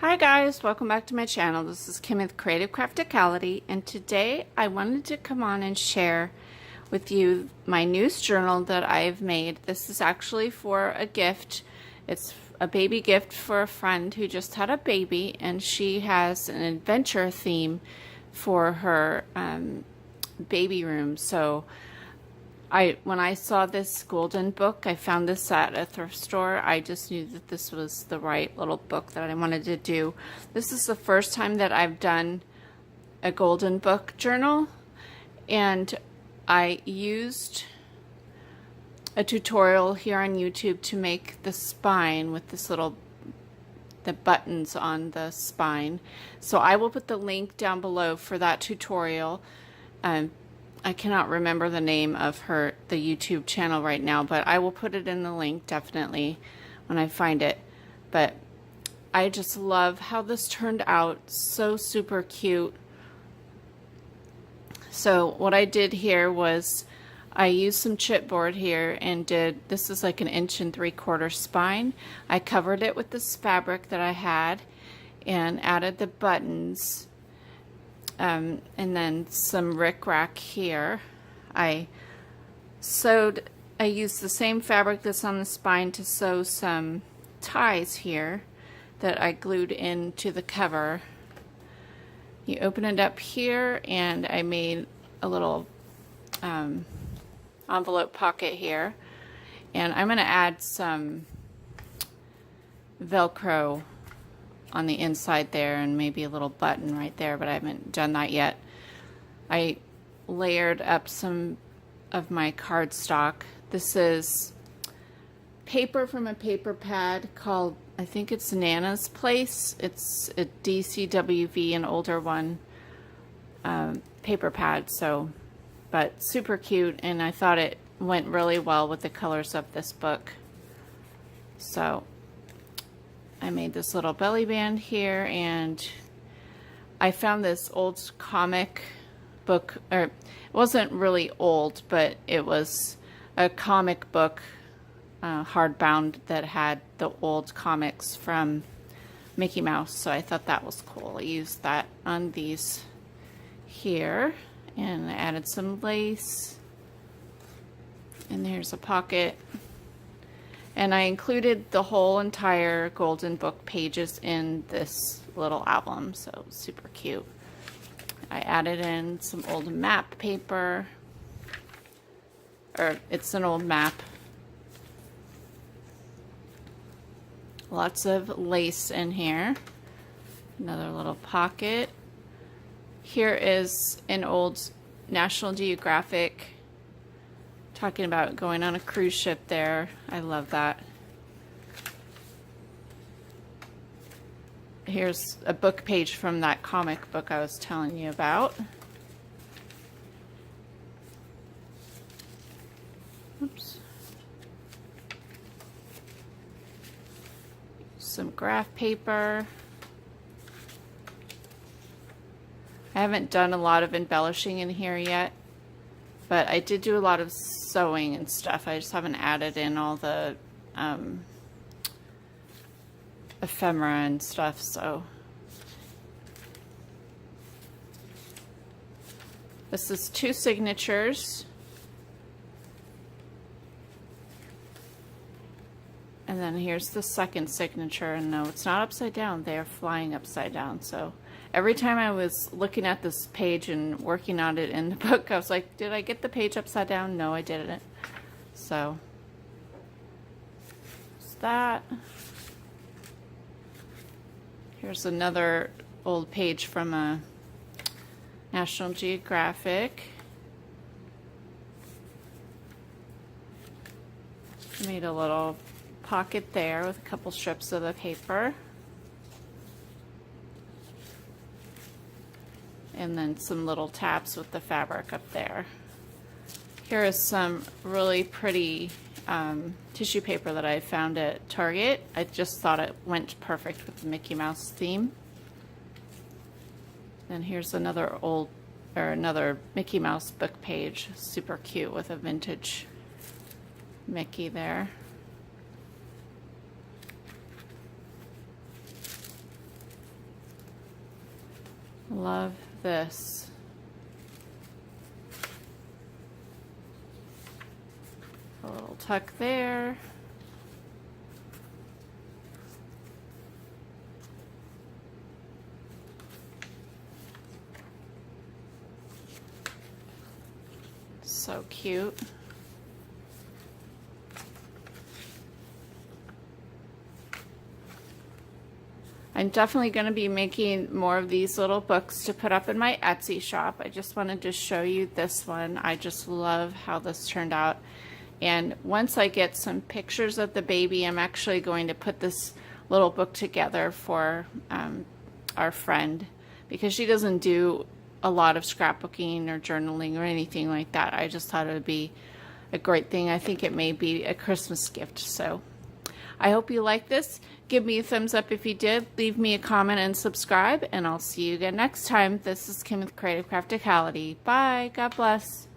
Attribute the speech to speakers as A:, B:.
A: Hi guys, welcome back to my channel. This is Kim with Creative Crafticality, and today I wanted to come on and share with you my newest journal that I've made. This is actually for a gift. It's a baby gift for a friend who just had a baby, and she has an adventure theme for her baby room. So when I saw this golden book, I found this at a thrift store. I just knew that this was the right little book that I wanted to do. This is the first time that I've done a golden book journal, and I used a tutorial here on YouTube to make the spine with this the buttons on the spine. So I will put the link down below for that tutorial. I cannot remember the name of the YouTube channel right now, but I will put it in the link definitely when I find it. But I just love how this turned out. So super cute. So what I did here was I used some chipboard here and this is like an 1 3/4 inch spine. I covered it with this fabric that I had and added the buttons. And then some rickrack here. I used the same fabric that's on the spine to sew some ties here that I glued into the cover. You open it up here, and I made a little envelope pocket here, and I'm going to add some Velcro on the inside there and maybe a little button right there, but I haven't done that yet. I layered up some of my cardstock. This is paper from a paper pad called, I think it's Nana's Place. It's a DCWV, an older one, paper pad. But super cute, and I thought it went really well with the colors of this book. So I made this little belly band here, and I found this old comic book, or it wasn't really old, but it was a comic book hardbound that had the old comics from Mickey Mouse, so I thought that was cool. I used that on these here, and I added some lace, and there's a pocket. And I included the whole entire golden book pages in this little album, so super cute. I added in some old map paper, or it's an old map. Lots of lace in here. Another little pocket. Here is an old National Geographic, talking about going on a cruise ship there. I love that. Here's a book page from that comic book I was telling you about. Oops. Some graph paper. I haven't done a lot of embellishing in here yet, but I did do a lot of sewing and stuff. I just haven't added in all the ephemera and stuff. So this is 2 signatures, and then here's the second signature. And no, it's not upside down. They are flying upside down. So every time I was looking at this page and working on it in the book, I was like, did I get the page upside down? No, I didn't. So it's that. Here's another old page from a National Geographic. Made a little pocket there with a couple strips of the paper. And then some little tabs with the fabric up there. Here is some really pretty tissue paper that I found at Target. I just thought it went perfect with the Mickey Mouse theme. And here's another another Mickey Mouse book page. Super cute with a vintage Mickey there. Love this. A little tuck there. So cute. I'm definitely going to be making more of these little books to put up in my Etsy shop. I just wanted to show you this one. I just love how this turned out. And once I get some pictures of the baby, I'm actually going to put this little book together for our friend, because she doesn't do a lot of scrapbooking or journaling or anything like that. I just thought it would be a great thing. I think it may be a Christmas gift. So I hope you like this. Give me a thumbs up if you did. Leave me a comment and subscribe, and I'll see you again next time. This is Kim with Creative Crafticality. Bye. God bless.